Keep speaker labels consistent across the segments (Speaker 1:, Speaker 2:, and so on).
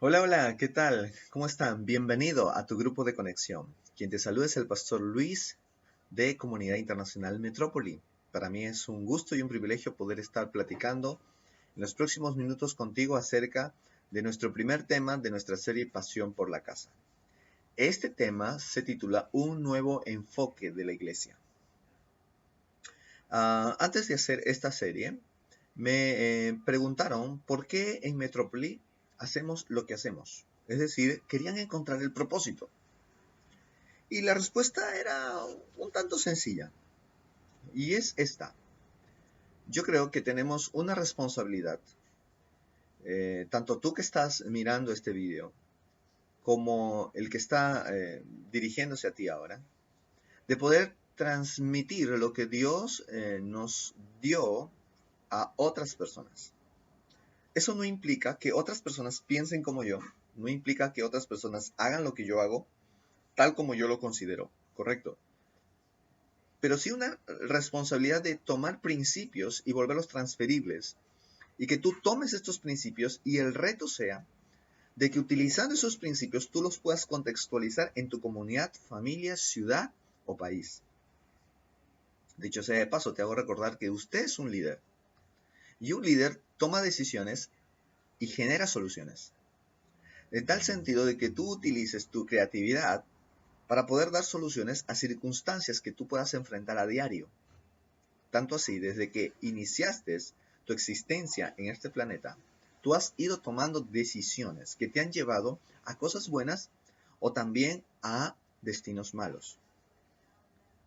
Speaker 1: Hola, hola, ¿qué tal? ¿Cómo están? Bienvenido a tu grupo de conexión. Quien te saluda es el pastor Luis de Comunidad Internacional Metrópoli. Para mí es un gusto y un privilegio poder estar platicando en los próximos minutos contigo acerca de nuestro primer tema de nuestra serie Pasión por la Casa. Este tema se titula Un nuevo enfoque de la iglesia. Antes de hacer esta serie, me preguntaron por qué en Metrópoli hacemos lo que hacemos. Es decir, querían encontrar el propósito. Y la respuesta era un tanto sencilla. Y es esta. Yo creo que tenemos una responsabilidad, tanto tú que estás mirando este video, como el que está dirigiéndose a ti ahora, de poder transmitir lo que Dios nos dio a otras personas. Eso no implica que otras personas piensen como yo, no implica que otras personas hagan lo que yo hago, tal como yo lo considero, ¿correcto? Pero sí una responsabilidad de tomar principios y volverlos transferibles, y que tú tomes estos principios y el reto sea de que utilizando esos principios tú los puedas contextualizar en tu comunidad, familia, ciudad o país. Dicho sea de paso, te hago recordar que usted es un líder, y un líder toma decisiones y genera soluciones. De tal sentido de que tú utilices tu creatividad para poder dar soluciones a circunstancias que tú puedas enfrentar a diario. Tanto así, desde que iniciaste tu existencia en este planeta, tú has ido tomando decisiones que te han llevado a cosas buenas o también a destinos malos.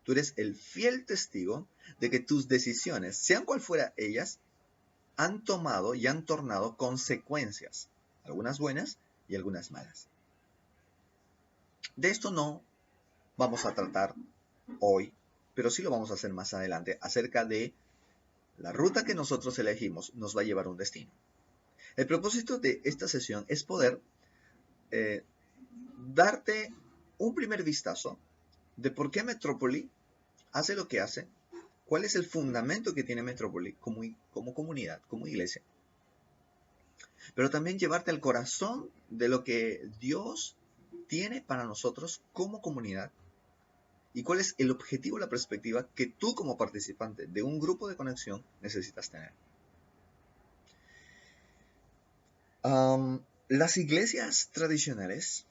Speaker 1: Tú eres el fiel testigo de que tus decisiones, sean cual fuera ellas, han tomado y han tornado consecuencias, algunas buenas y algunas malas. De esto no vamos a tratar hoy, pero sí lo vamos a hacer más adelante, acerca de la ruta que nosotros elegimos nos va a llevar a un destino. El propósito de esta sesión es poder eh, darte un primer vistazo de por qué Metrópoli hace lo que hace, cuál es el fundamento que tiene Metrópoli como comunidad, como iglesia, pero también llevarte al corazón de lo que Dios tiene para nosotros como comunidad y cuál es el objetivo, la perspectiva que tú como participante de un grupo de conexión necesitas tener. Las iglesias tradicionales,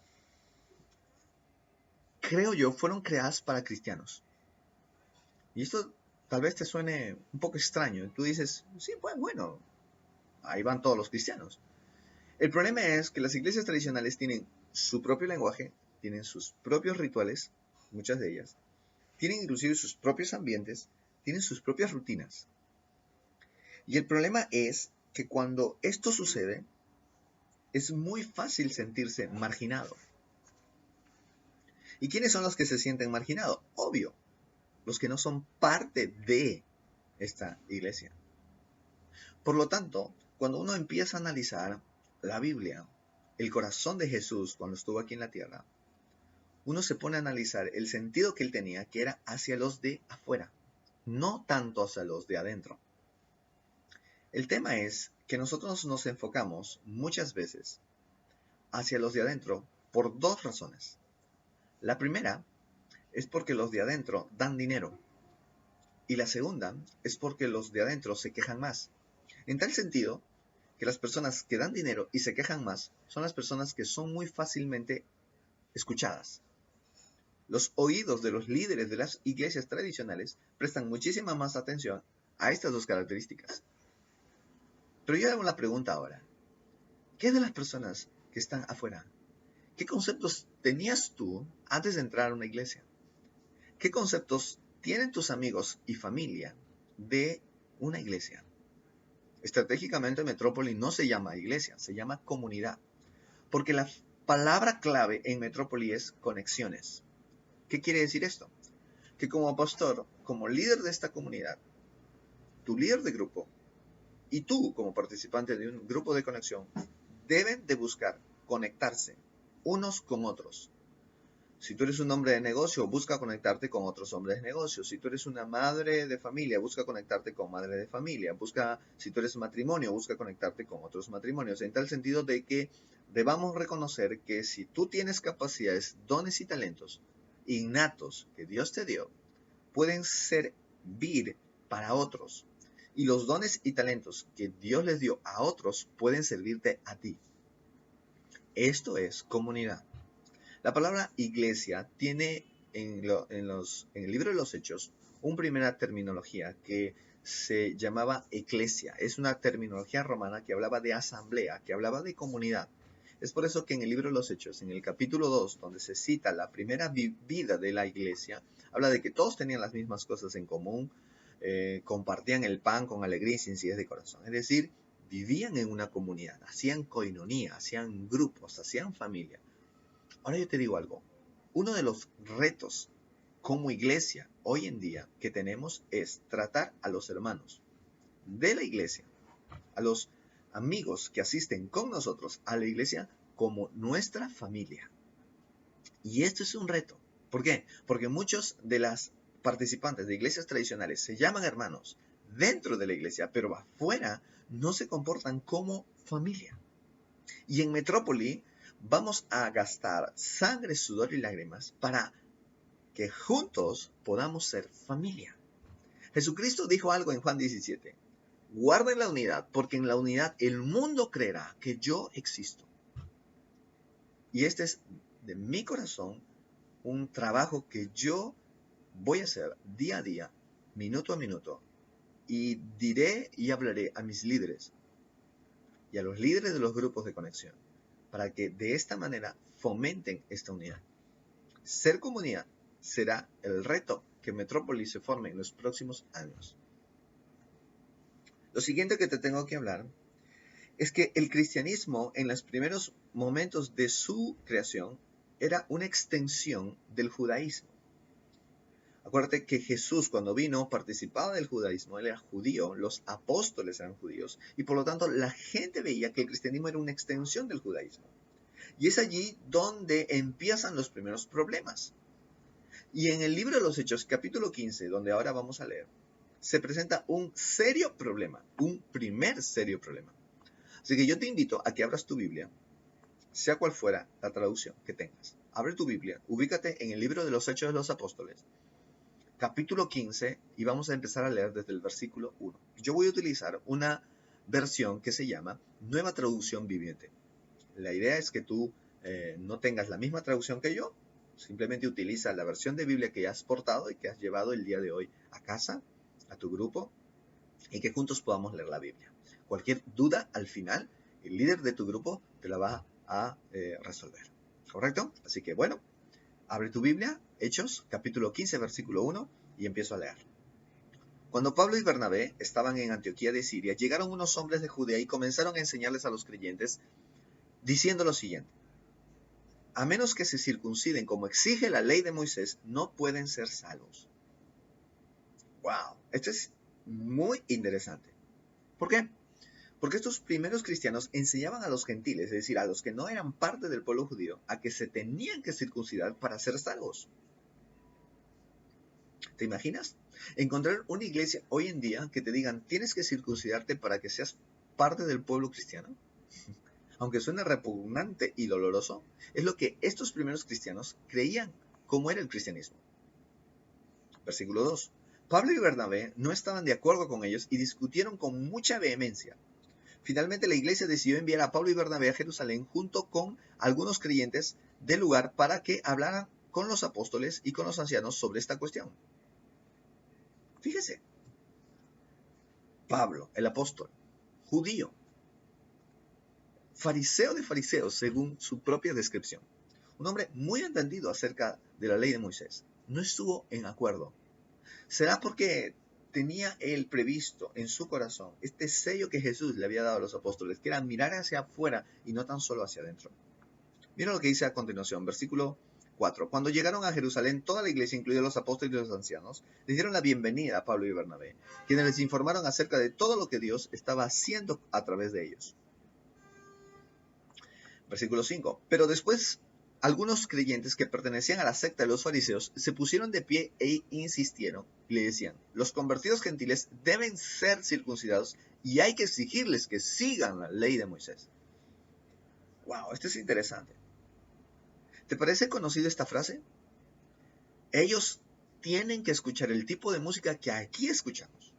Speaker 1: creo yo, fueron creadas para cristianos. Y esto tal vez te suene un poco extraño. Tú dices, sí, pues bueno, ahí van todos los cristianos. El problema es que las iglesias tradicionales tienen su propio lenguaje, tienen sus propios rituales, muchas de ellas, tienen inclusive sus propios ambientes, tienen sus propias rutinas. Y el problema es que cuando esto sucede, es muy fácil sentirse marginado. ¿Y quiénes son los que se sienten marginados? Obvio, los que no son parte de esta iglesia. Por lo tanto, cuando uno empieza a analizar la Biblia, el corazón de Jesús cuando estuvo aquí en la tierra, uno se pone a analizar el sentido que él tenía, que era hacia los de afuera, no tanto hacia los de adentro. El tema es que nosotros nos enfocamos muchas veces hacia los de adentro por dos razones. La primera es porque los de adentro dan dinero. Y la segunda es porque los de adentro se quejan más. En tal sentido, que las personas que dan dinero y se quejan más son las personas que son muy fácilmente escuchadas. Los oídos de los líderes de las iglesias tradicionales prestan muchísima más atención a estas dos características. Pero yo hago la pregunta ahora. ¿Qué de las personas que están afuera? ¿Qué conceptos tenías tú antes de entrar a una iglesia? ¿Qué conceptos tienen tus amigos y familia de una iglesia? Estratégicamente, Metrópoli no se llama iglesia, se llama comunidad. Porque la palabra clave en Metrópoli es conexiones. ¿Qué quiere decir esto? Que como pastor, como líder de esta comunidad, tu líder de grupo y tú como participante de un grupo de conexión deben de buscar conectarse unos con otros. Si tú eres un hombre de negocio, busca conectarte con otros hombres de negocio. Si tú eres una madre de familia, busca conectarte con madre de familia. Si tú eres matrimonio, busca conectarte con otros matrimonios. En tal sentido de que debamos reconocer que si tú tienes capacidades, dones y talentos innatos que Dios te dio, pueden servir para otros. Y los dones y talentos que Dios les dio a otros pueden servirte a ti. Esto es comunidad. La palabra iglesia tiene en el libro de los Hechos una primera terminología que se llamaba eclesia. Es una terminología romana que hablaba de asamblea, que hablaba de comunidad. Es por eso que en el libro de los Hechos, en el capítulo 2, donde se cita la primera vida de la iglesia, habla de que todos tenían las mismas cosas en común, compartían el pan con alegría y sencillez de corazón. Es decir, vivían en una comunidad, hacían coinonía, hacían grupos, hacían familia. Ahora yo te digo algo, uno de los retos como iglesia hoy en día que tenemos es tratar a los hermanos de la iglesia, a los amigos que asisten con nosotros a la iglesia como nuestra familia. Y esto es un reto. ¿Por qué? Porque muchos de las participantes de iglesias tradicionales se llaman hermanos dentro de la iglesia, pero afuera no se comportan como familia. Y en Metrópoli vamos a gastar sangre, sudor y lágrimas para que juntos podamos ser familia. Jesucristo dijo algo en Juan 17. Guarden la unidad, porque en la unidad el mundo creerá que yo existo. Y este es de mi corazón un trabajo que yo voy a hacer día a día, minuto a minuto. Y diré y hablaré a mis líderes y a los líderes de los grupos de conexión para que de esta manera fomenten esta unidad. Ser comunidad será el reto que Metrópolis se forme en los próximos años. Lo siguiente que te tengo que hablar es que el cristianismo en los primeros momentos de su creación era una extensión del judaísmo. Acuérdate que Jesús cuando vino participaba del judaísmo, él era judío, los apóstoles eran judíos y por lo tanto la gente veía que el cristianismo era una extensión del judaísmo. Y es allí donde empiezan los primeros problemas. Y en el libro de los Hechos, capítulo 15, donde ahora vamos a leer, se presenta un serio problema, un primer serio problema. Así que yo te invito a que abras tu Biblia, sea cual fuera la traducción que tengas. Abre tu Biblia, ubícate en el libro de los Hechos de los Apóstoles, capítulo 15, y vamos a empezar a leer desde el versículo 1. Yo voy a utilizar una versión que se llama Nueva Traducción Viviente. La idea es que tú no tengas la misma traducción que yo, simplemente utiliza la versión de Biblia que has portado y que has llevado el día de hoy a casa, a tu grupo, y que juntos podamos leer la Biblia. Cualquier duda al final, el líder de tu grupo te la va a resolver. ¿Correcto? Así que bueno, abre tu Biblia, Hechos, capítulo 15, versículo 1, y empiezo a leer. Cuando Pablo y Bernabé estaban en Antioquía de Siria, llegaron unos hombres de Judea y comenzaron a enseñarles a los creyentes, diciendo lo siguiente: a menos que se circunciden como exige la ley de Moisés, no pueden ser salvos. ¡Wow! Esto es muy interesante. ¿Por qué? Porque estos primeros cristianos enseñaban a los gentiles, es decir, a los que no eran parte del pueblo judío, a que se tenían que circuncidar para ser salvos. ¿Te imaginas? Encontrar una iglesia hoy en día que te digan, tienes que circuncidarte para que seas parte del pueblo cristiano. Aunque suene repugnante y doloroso, es lo que estos primeros cristianos creían cómo era el cristianismo. Versículo 2. Pablo y Bernabé no estaban de acuerdo con ellos y discutieron con mucha vehemencia. Finalmente la iglesia decidió enviar a Pablo y Bernabé a Jerusalén junto con algunos creyentes del lugar para que hablaran con los apóstoles y con los ancianos sobre esta cuestión. Fíjese, Pablo, el apóstol, judío, fariseo de fariseos según su propia descripción, un hombre muy entendido acerca de la ley de Moisés, no estuvo en acuerdo. ¿Será porque tenía él previsto en su corazón este sello que Jesús le había dado a los apóstoles, que era mirar hacia afuera y no tan solo hacia adentro? Mira lo que dice a continuación, versículo 4. Cuando llegaron a Jerusalén, toda la iglesia, incluidos los apóstoles y los ancianos, les dieron la bienvenida a Pablo y Bernabé, quienes les informaron acerca de todo lo que Dios estaba haciendo a través de ellos. Versículo 5. Pero después, algunos creyentes que pertenecían a la secta de los fariseos se pusieron de pie e insistieron y le decían: los convertidos gentiles deben ser circuncidados y hay que exigirles que sigan la ley de Moisés. Wow, esto es interesante. ¿Te parece conocida esta frase? Ellos tienen que escuchar el tipo de música que aquí escuchamos.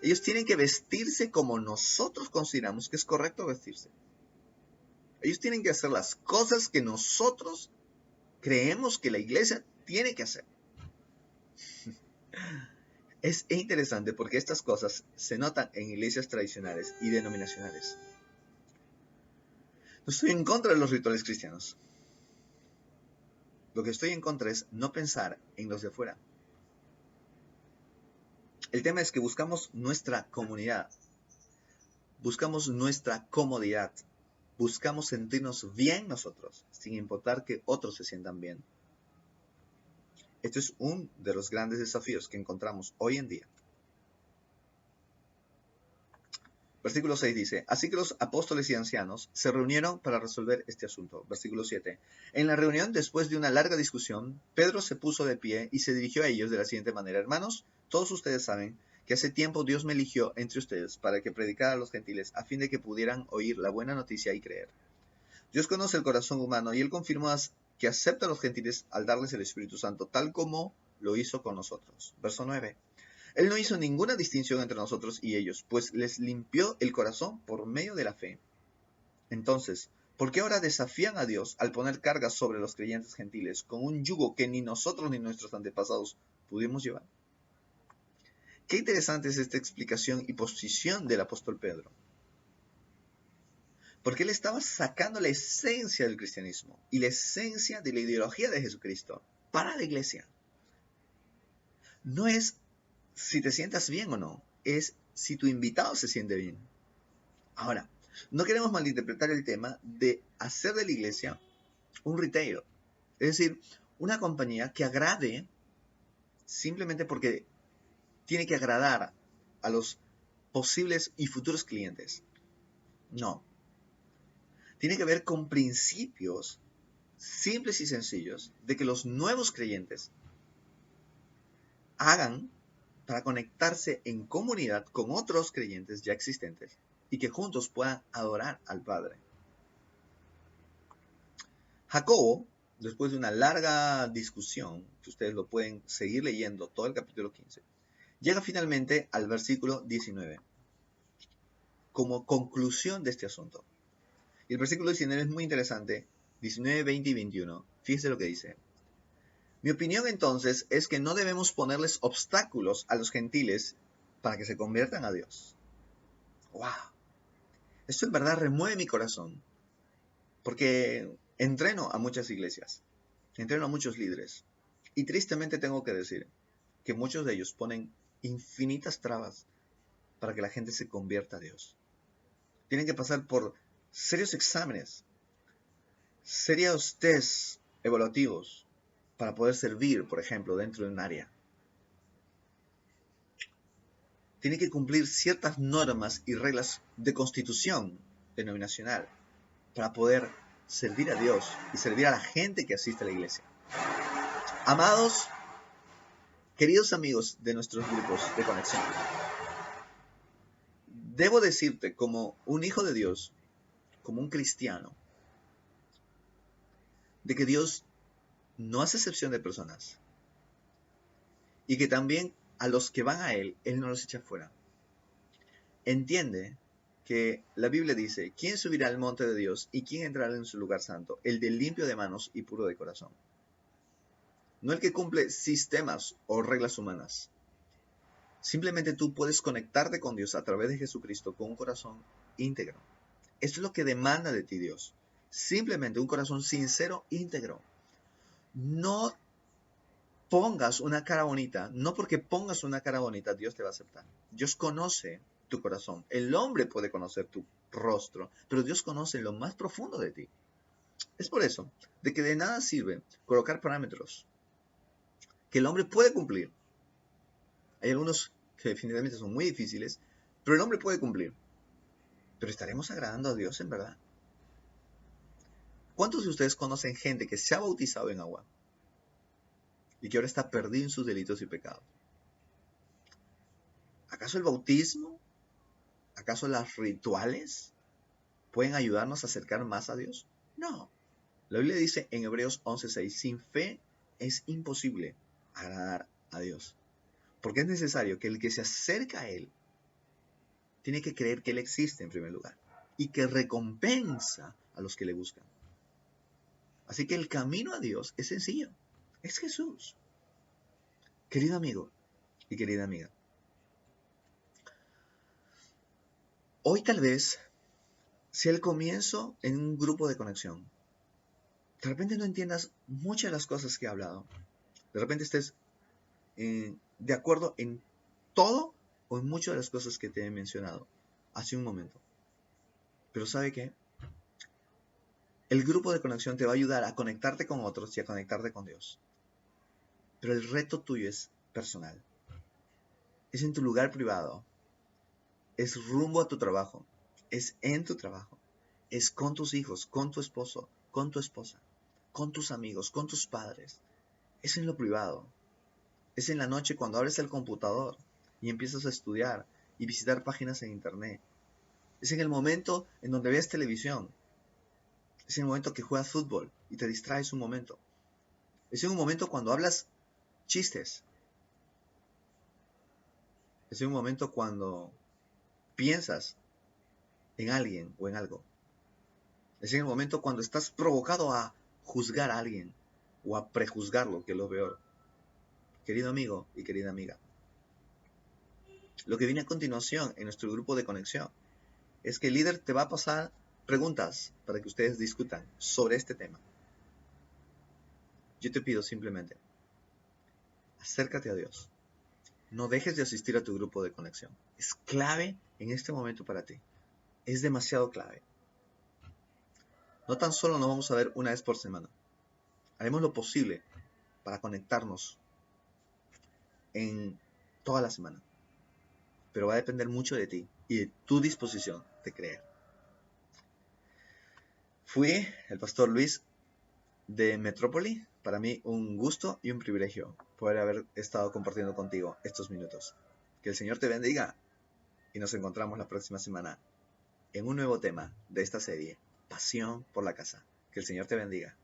Speaker 1: Ellos tienen que vestirse como nosotros consideramos que es correcto vestirse. Ellos tienen que hacer las cosas que nosotros creemos que la iglesia tiene que hacer. Es interesante porque estas cosas se notan en iglesias tradicionales y denominacionales. No estoy en contra de los rituales cristianos. Lo que estoy en contra es no pensar en los de afuera. El tema es que buscamos nuestra comunidad, buscamos nuestra comodidad, buscamos sentirnos bien nosotros, sin importar que otros se sientan bien. Esto es uno de los grandes desafíos que encontramos hoy en día. Versículo 6 dice, así que los apóstoles y ancianos se reunieron para resolver este asunto. Versículo 7. En la reunión, después de una larga discusión, Pedro se puso de pie y se dirigió a ellos de la siguiente manera. Hermanos, todos ustedes saben que hace tiempo Dios me eligió entre ustedes para que predicara a los gentiles a fin de que pudieran oír la buena noticia y creer. Dios conoce el corazón humano y Él confirmó que acepta a los gentiles al darles el Espíritu Santo, tal como lo hizo con nosotros. Verso 9. Él no hizo ninguna distinción entre nosotros y ellos, pues les limpió el corazón por medio de la fe. Entonces, ¿por qué ahora desafían a Dios al poner cargas sobre los creyentes gentiles con un yugo que ni nosotros ni nuestros antepasados pudimos llevar? Qué interesante es esta explicación y posición del apóstol Pedro. Porque él estaba sacando la esencia del cristianismo y la esencia de la ideología de Jesucristo para la iglesia. No es si te sientas bien o no, es si tu invitado se siente bien. Ahora, no queremos malinterpretar el tema de hacer de la iglesia un retail, es decir, una compañía que agrade simplemente porque tiene que agradar a los posibles y futuros clientes. No. Tiene que ver con principios simples y sencillos de que los nuevos creyentes hagan para conectarse en comunidad con otros creyentes ya existentes y que juntos puedan adorar al Padre. Jacobo, después de una larga discusión, que ustedes lo pueden seguir leyendo todo el capítulo 15, llega finalmente al versículo 19 como conclusión de este asunto. Y el versículo 19 es muy interesante, 19, 20 y 21. Fíjese lo que dice. Mi opinión entonces es que no debemos ponerles obstáculos a los gentiles para que se conviertan a Dios. ¡Wow! Esto en verdad remueve mi corazón, porque entreno a muchas iglesias, entreno a muchos líderes, y tristemente tengo que decir que muchos de ellos ponen infinitas trabas para que la gente se convierta a Dios. Tienen que pasar por serios exámenes, serios tests evaluativos para poder servir, por ejemplo, dentro de un área. Tiene que cumplir ciertas normas y reglas de constitución denominacional para poder servir a Dios y servir a la gente que asiste a la iglesia. Amados, queridos amigos de nuestros grupos de conexión, debo decirte como un hijo de Dios, como un cristiano, de que Dios no hace excepción de personas y que también a los que van a Él, Él no los echa fuera. Entiende que la Biblia dice, ¿quién subirá al monte de Dios y quién entrará en su lugar santo? El de limpio de manos y puro de corazón. No el que cumple sistemas o reglas humanas. Simplemente tú puedes conectarte con Dios a través de Jesucristo con un corazón íntegro. Esto es lo que demanda de ti Dios. Simplemente un corazón sincero, íntegro. No pongas una cara bonita. No porque pongas una cara bonita Dios te va a aceptar. Dios conoce tu corazón. El hombre puede conocer tu rostro, pero Dios conoce lo más profundo de ti. Es por eso de que de nada sirve colocar parámetros que el hombre puede cumplir. Hay algunos que definitivamente son muy difíciles, pero el hombre puede cumplir. Pero ¿estaremos agradando a Dios en verdad? ¿Cuántos de ustedes conocen gente que se ha bautizado en agua y que ahora está perdido en sus delitos y pecados? ¿Acaso el bautismo? ¿Acaso los rituales? ¿Pueden ayudarnos a acercar más a Dios? No. La Biblia dice en Hebreos 11:6, sin fe es imposible agradar a Dios. Porque es necesario que el que se acerca a Él tiene que creer que Él existe en primer lugar y que recompensa a los que le buscan. Así que el camino a Dios es sencillo. Es Jesús. Querido amigo y querida amiga, hoy tal vez sea el comienzo en un grupo de conexión. De repente no entiendas muchas de las cosas que he hablado. De repente estés de acuerdo en todo o en muchas de las cosas que te he mencionado hace un momento. Pero ¿sabe qué? El grupo de conexión te va a ayudar a conectarte con otros y a conectarte con Dios. Pero el reto tuyo es personal. Es en tu lugar privado. Es rumbo a tu trabajo. Es en tu trabajo. Es con tus hijos, con tu esposo, con tu esposa, con tus amigos, con tus padres. Es en lo privado. Es en la noche cuando abres el computador y empiezas a estudiar y visitar páginas en internet. Es en el momento en donde ves televisión. Es en el momento que juegas fútbol y te distraes un momento. Es en un momento cuando hablas chistes. Es en un momento cuando piensas en alguien o en algo. Es en el momento cuando estás provocado a juzgar a alguien o a prejuzgarlo, que es lo peor. Querido amigo y querida amiga, lo que viene a continuación en nuestro grupo de conexión es que el líder te va a pasar preguntas para que ustedes discutan sobre este tema. Yo te pido simplemente, acércate a Dios. No dejes de asistir a tu grupo de conexión. Es clave en este momento para ti. Es demasiado clave. No tan solo nos vamos a ver una vez por semana. Haremos lo posible para conectarnos en toda la semana. Pero va a depender mucho de ti y de tu disposición de creer. Fui el pastor Luis de Metrópoli. Para mí un gusto y un privilegio poder haber estado compartiendo contigo estos minutos. Que el Señor te bendiga y nos encontramos la próxima semana en un nuevo tema de esta serie, Pasión por la Casa. Que el Señor te bendiga.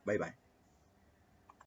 Speaker 1: Bye bye.